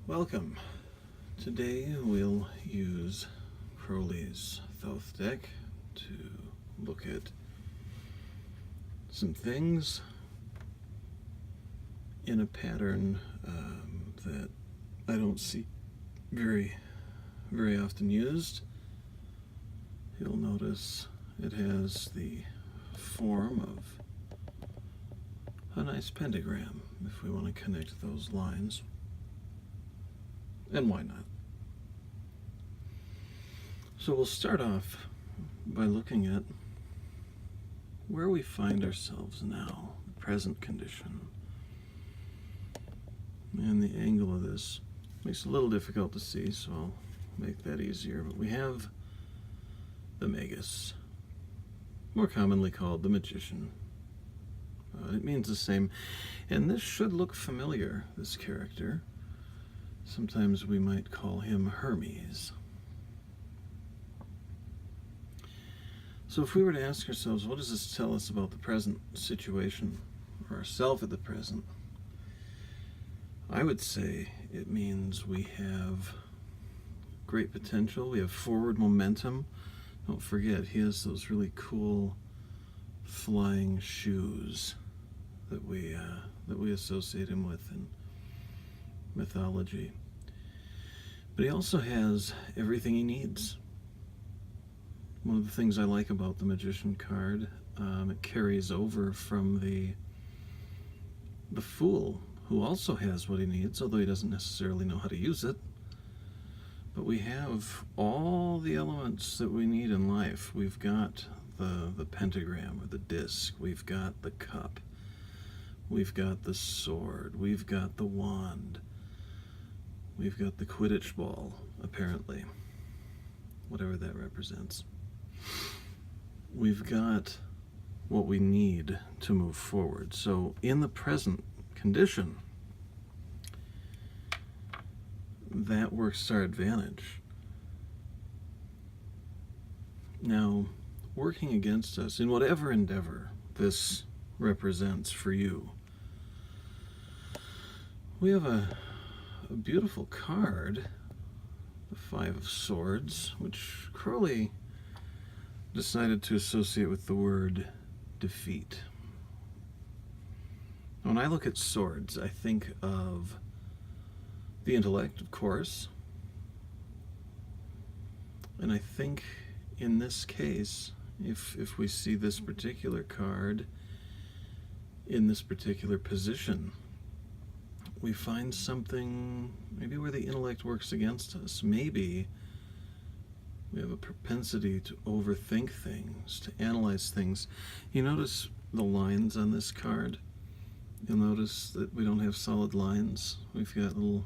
Welcome. Today we'll use Crowley's Thoth deck to look at some things in a pattern that I don't see very often used. You'll notice it has the form of a nice pentagram if we want to connect those lines. And why not? So we'll start off by looking at where we find ourselves now, the present condition. And the angle of this makes it a little difficult to see, so I'll make that easier. But we have the Magus, more commonly called the Magician. It means the same. And this should look familiar, this character. Sometimes we might call him Hermes. So if we were to ask ourselves, what does this tell us about the present situation, or ourselves at the present? I would say it means we have great potential, we have forward momentum. Don't forget, he has those really cool flying shoes that we associate him with in mythology. But he also has everything he needs. One of the things I like about the Magician card, it carries over from the Fool, who also has what he needs, although he doesn't necessarily know how to use it. But we have all the elements that we need in life. We've got the pentagram or the disc, we've got the cup, we've got the sword, we've got the wand, we've got the Quidditch ball, apparently, whatever that represents. We've got what we need to move forward. So in the present condition, that works to our advantage. Now, working against us in whatever endeavor this represents for you, we have a beautiful card, the Five of Swords, which Crowley decided to associate with the word defeat. When I look at swords, I think of the intellect, of course, and I think in this case, if we see this particular card in this particular position, we find something maybe where the intellect works against us. Maybe we have a propensity to overthink things, to analyze things. You notice the lines on this card? You'll notice that we don't have solid lines. We've got little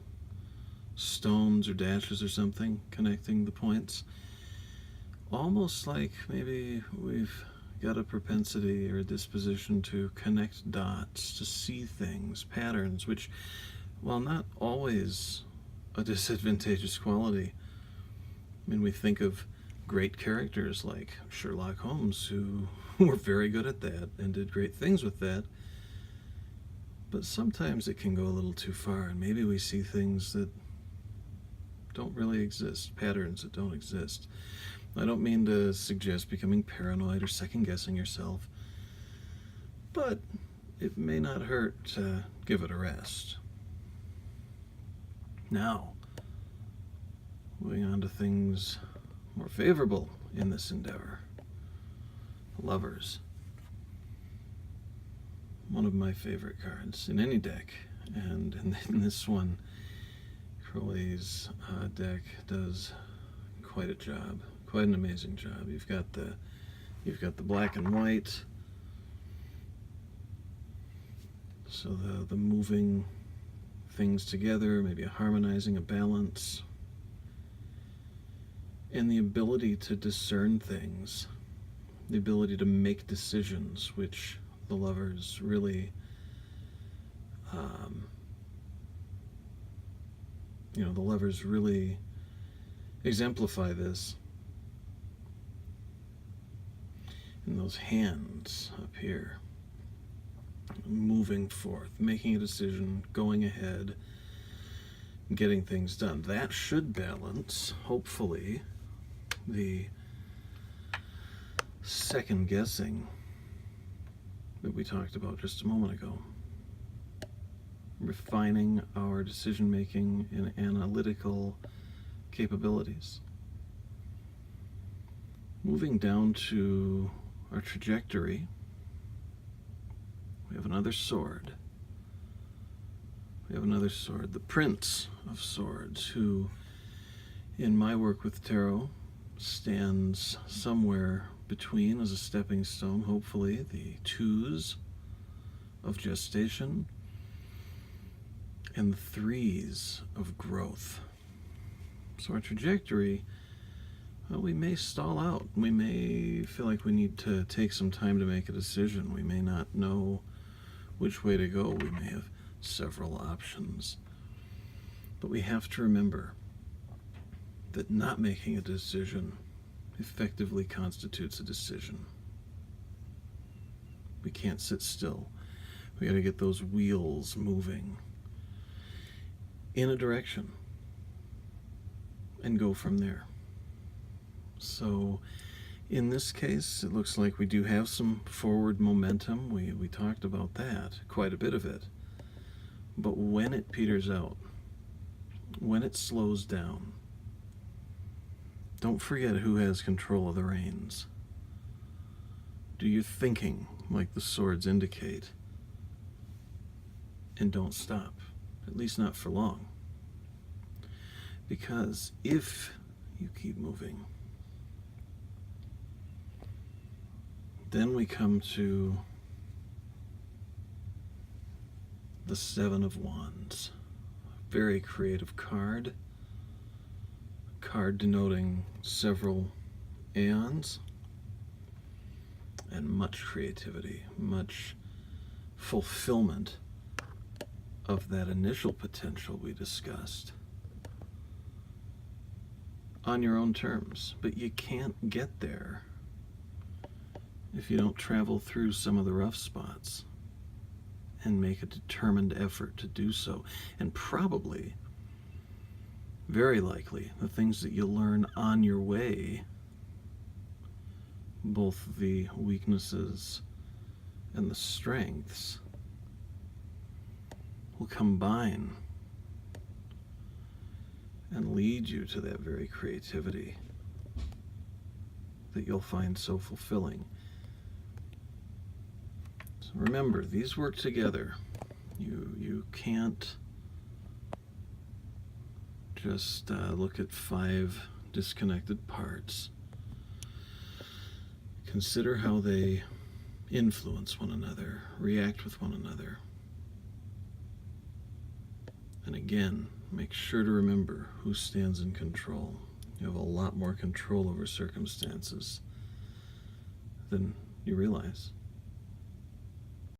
stones or dashes or something connecting the points. Almost like maybe we've got a propensity or a disposition to connect dots, to see things, patterns, which, while not always a disadvantageous quality, I mean, we think of great characters like Sherlock Holmes who were very good at that and did great things with that, but sometimes it can go a little too far, and maybe we see things that don't really exist, patterns that don't exist. I don't mean to suggest becoming paranoid or second-guessing yourself, but it may not hurt to give it a rest. Now, moving on to things more favorable in this endeavor. Lovers. One of my favorite cards in any deck, and in this one, Crowley's deck does quite a job, quite an amazing job. You've got the black and white, so the moving things together, maybe a harmonizing, a balance, and the ability to discern things, the ability to make decisions, which the lovers really, the lovers really exemplify this in those hands up here, moving forth, making a decision, going ahead, getting things done. That should balance, hopefully, the second guessing that we talked about just a moment ago. Refining our decision making and analytical capabilities. Moving down to our trajectory, we have another sword. We have another sword, the Prince of Swords, who, in my work with tarot, stands somewhere between, as a stepping stone, hopefully, the twos of gestation and the threes of growth. So our trajectory, well, we may stall out. We may feel like we need to take some time to make a decision. We may not know which way to go. We may have several options. But we have to remember that not making a decision effectively constitutes a decision. We can't sit still. We got to get those wheels moving in a direction and go from there. So in this case, it looks like we do have some forward momentum. We talked about that, quite a bit of it. But when it peters out, when it slows down, don't forget who has control of the reins. Do your thinking like the swords indicate, and don't stop, at least not for long. Because if you keep moving, then we come to the Seven of Wands. Very creative card. Card denoting several aeons and much creativity, much fulfillment of that initial potential we discussed on your own terms. But you can't get there if you don't travel through some of the rough spots and make a determined effort to do so. And probably, very likely, the things that you learn on your way, both the weaknesses and the strengths, will combine and lead you to that very creativity that you'll find so fulfilling. So remember, these work together. You can't just look at 5 disconnected parts. Consider how they influence one another, react with one another. And again, make sure to remember who stands in control. You have a lot more control over circumstances than you realize.